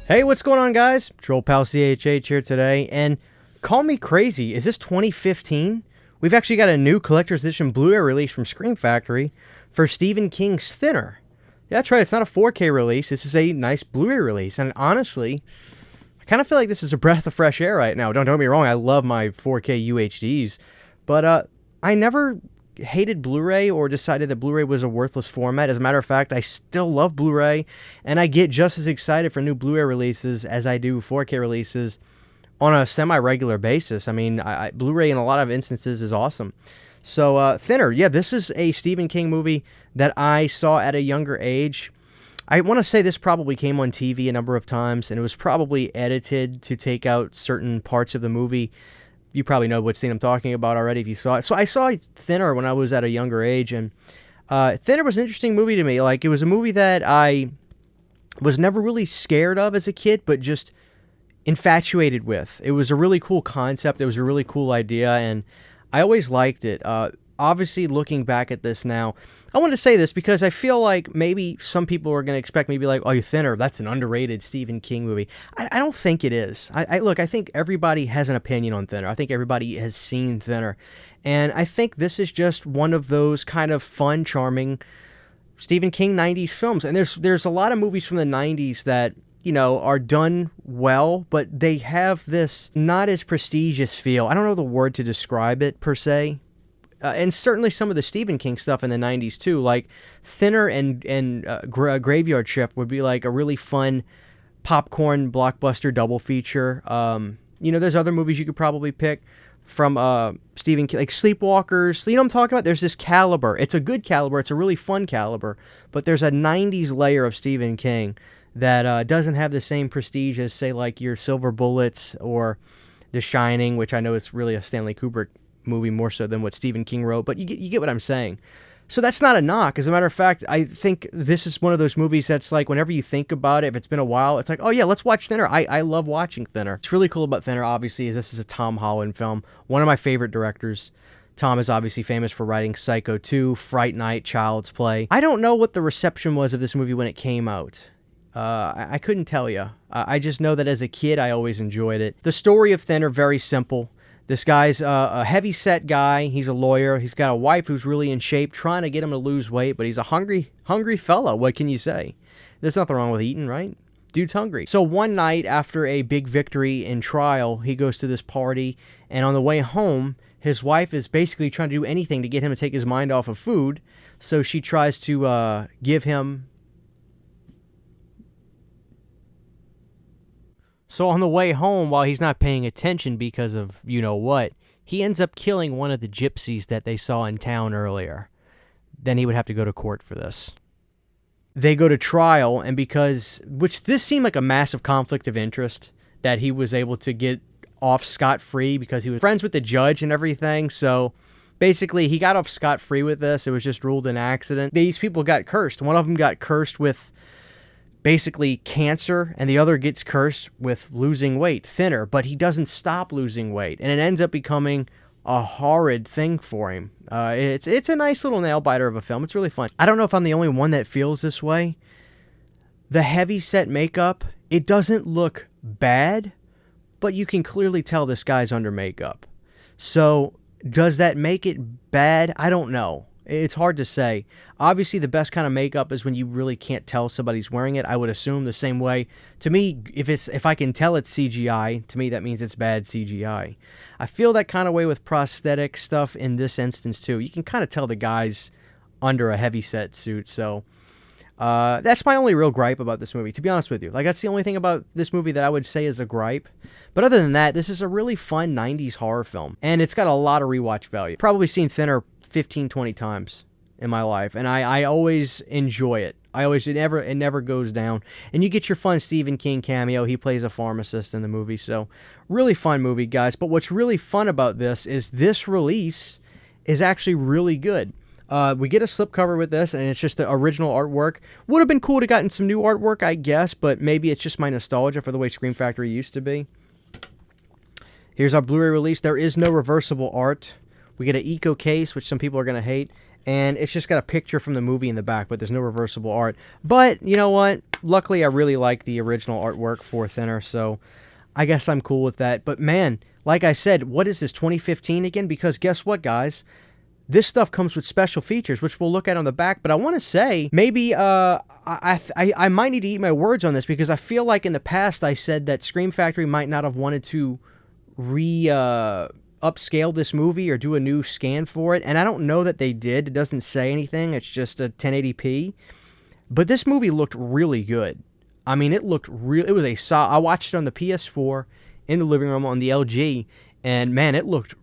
Hey, what's going on, guys? Troll Pal CHH here today, and call me crazy, is this 2015? We've actually got a new collector's edition Blu-ray release from Scream Factory for Stephen King's Thinner. Yeah, that's right, it's not a 4K release, this is a nice Blu-ray release, and honestly, I kind of feel like this is a breath of fresh air right now. Don't get me wrong, I love my 4K UHDs, but I never hated Blu-ray or decided that Blu-ray was a worthless format. As a matter of fact, I still love Blu-ray, and I get just as excited for new Blu-ray releases as I do 4K releases on a semi-regular basis. I mean, Blu-ray in a lot of instances is awesome. So, Thinner, yeah, this is a Stephen King movie that I saw at a younger age. I want to say this probably came on TV a number of times, and it was probably edited to take out certain parts of the movie. You probably know what scene I'm talking about already if you saw it. So I saw Thinner when I was at a younger age, and Thinner was an interesting movie to me. Like, it was a movie that I was never really scared of as a kid, but just infatuated with. It was a really cool concept. It was a really cool idea, and I always liked it. Obviously, looking back at this now, I want to say this because I feel like maybe some people are going to expect me to be like, oh, you Thinner, that's an underrated Stephen King movie. I don't think it is. Look, I think everybody has an opinion on Thinner. I think everybody has seen Thinner. And I think this is just one of those kind of fun, charming Stephen King 90s films. And there's a lot of movies from the 90s that, you know, are done well, but they have this not as prestigious feel. I don't know the word to describe it, per se. And certainly some of the Stephen King stuff in the 90s, too. Like, Thinner and Graveyard Shift would be, like, a really fun popcorn blockbuster double feature. You know, there's other movies you could probably pick from Stephen King, like Sleepwalkers. You know what I'm talking about? There's this caliber. It's a good caliber. It's a really fun caliber. But there's a 90s layer of Stephen King that doesn't have the same prestige as, say, like your Silver Bullets or The Shining, which I know is really a Stanley Kubrick movie more so than what Stephen King wrote, but you get what I'm saying. So that's not a knock. As a matter of fact, I think this is one of those movies that's like, whenever you think about it, if it's been a while, it's like, oh yeah, let's watch Thinner. I love watching Thinner. What's really cool about Thinner, obviously, is this is a Tom Holland film. One of my favorite directors. Tom is obviously famous for writing Psycho 2, Fright Night, Child's Play. I don't know what the reception was of this movie when it came out. I couldn't tell you. I just know that as a kid, I always enjoyed it. The story of Thinner, very simple. This guy's a heavy-set guy. He's a lawyer. He's got a wife who's really in shape, trying to get him to lose weight, but he's a hungry fella. What can you say? There's nothing wrong with eating, right? Dude's hungry. So one night, after a big victory in trial, he goes to this party, and on the way home, his wife is basically trying to do anything to get him to take his mind off of food, so she tries to give him... So on the way home, while he's not paying attention because of you-know-what, he ends up killing one of the gypsies that they saw in town earlier. Then he would have to go to court for this. They go to trial, and which this seemed like a massive conflict of interest, that he was able to get off scot-free because he was friends with the judge and everything, so basically he got off scot-free with this. It was just ruled an accident. These people got cursed. One of them got cursed with basically cancer, and the other gets cursed with losing weight, Thinner, but he doesn't stop losing weight, and it ends up becoming a horrid thing for him. It's a nice little nail-biter of a film. It's really fun. I don't know if I'm the only one that feels this way. The heavy-set makeup, it doesn't look bad, but you can clearly tell this guy's under makeup. So, does that make it bad? I don't know. It's hard to say. Obviously, the best kind of makeup is when you really can't tell somebody's wearing it. I would assume the same way. To me, if I can tell it's CGI, to me that means it's bad CGI. I feel that kind of way with prosthetic stuff in this instance too. You can kind of tell the guy's under a heavy-set suit. So that's my only real gripe about this movie, to be honest with you. Like, that's the only thing about this movie that I would say is a gripe. But other than that, this is a really fun 90s horror film. And it's got a lot of rewatch value. Probably seen Thinner 15, 20 times in my life, and I always enjoy it. It never goes down. And you get your fun Stephen King cameo. He plays a pharmacist in the movie, so really fun movie, guys. But what's really fun about this is this release is actually really good. We get a slipcover with this, and it's just the original artwork. Would have been cool to gotten some new artwork, I guess, but maybe it's just my nostalgia for the way Scream Factory used to be. Here's our Blu-ray release. There is no reversible art. We get an eco case, which some people are going to hate, and it's just got a picture from the movie in the back, but there's no reversible art. But you know what? Luckily, I really like the original artwork for Thinner, so I guess I'm cool with that. But man, like I said, what is this, 2015 again? Because guess what, guys? This stuff comes with special features, which we'll look at on the back. But I want to say, maybe I might need to eat my words on this, because I feel like in the past I said that Scream Factory might not have wanted to upscale this movie or do a new scan for it. And I don't know that they did. It doesn't say anything. It's just a 1080p. But this movie looked really good. I mean, it looked real. It was I watched it on the PS4 in the living room on the LG, and man, it looked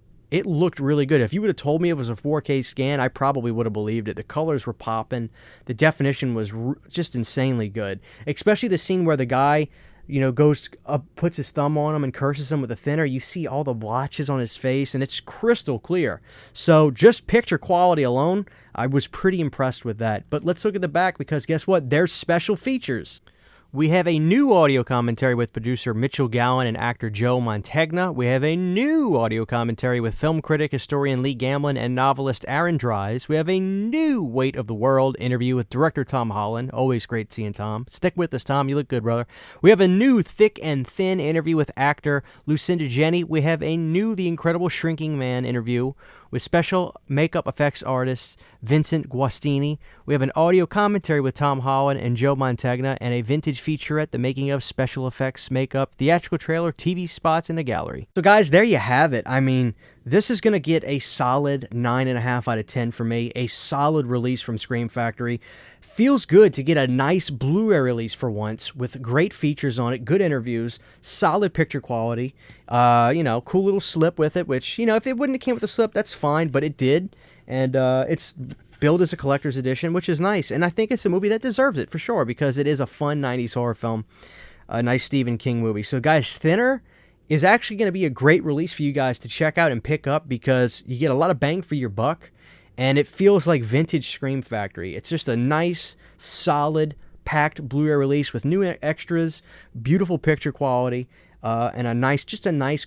really good. If you would have told me it was a 4K scan, I probably would have believed it. The colors were popping. The definition was just insanely good. Especially the scene where the guy, goes up, puts his thumb on him and curses him with a thinner. You see all the blotches on his face, and it's crystal clear. So just picture quality alone, I was pretty impressed with that. But let's look at the back, because guess what? There's special features. We have a new audio commentary with producer Mitchell Gowan and actor Joe Mantegna. We have a new audio commentary with film critic, historian Lee Gamlin, and novelist Aaron Dries. We have a new Weight of the World interview with director Tom Holland. Always great seeing Tom. Stick with us, Tom. You look good, brother. We have a new Thick and Thin interview with actor Lucinda Jenny. We have a new The Incredible Shrinking Man interview with special makeup effects artist Vincent Guastini. We have an audio commentary with Tom Holland and Joe Mantegna, and a vintage featurette, the making of special effects, makeup, theatrical trailer, TV spots, and a gallery. So guys, there you have it. I mean, this is going to get a solid 9.5 out of 10 for me. A solid release from Scream Factory. Feels good to get a nice Blu-ray release for once, with great features on it, good interviews, solid picture quality, cool little slip with it, which, if it wouldn't have came with the slip, that's fine, but it did. And it's billed as a collector's edition, which is nice. And I think it's a movie that deserves it for sure, because it is a fun 90s horror film, a nice Stephen King movie. So guys, Thinner is actually going to be a great release for you guys to check out and pick up, because you get a lot of bang for your buck, and it feels like vintage Scream Factory. It's just a nice, solid, packed Blu-ray release with new extras, beautiful picture quality, and a nice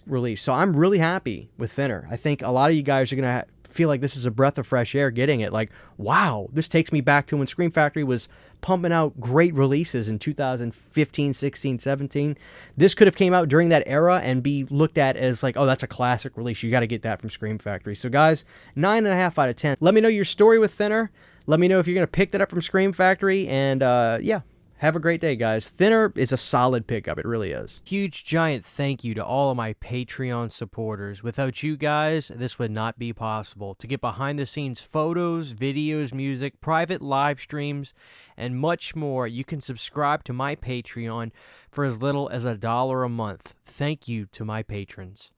release. So I'm really happy with Thinner. I think a lot of you guys are going to feel like this is a breath of fresh air getting it. Like, wow, this takes me back to when Scream Factory was pumping out great releases in 2015, 16, 17. This could have came out during that era and be looked at as like, oh, that's a classic release. You got to get that from Scream Factory. So guys, 9.5 out of 10. Let me know your story with Thinner. Let me know if you're going to pick that up from Scream Factory. And yeah, have a great day, guys. Thinner is a solid pickup. It really is. Huge, giant thank you to all of my Patreon supporters. Without you guys, this would not be possible. To get behind-the-scenes photos, videos, music, private live streams, and much more, you can subscribe to my Patreon for as little as $1 a month. Thank you to my patrons.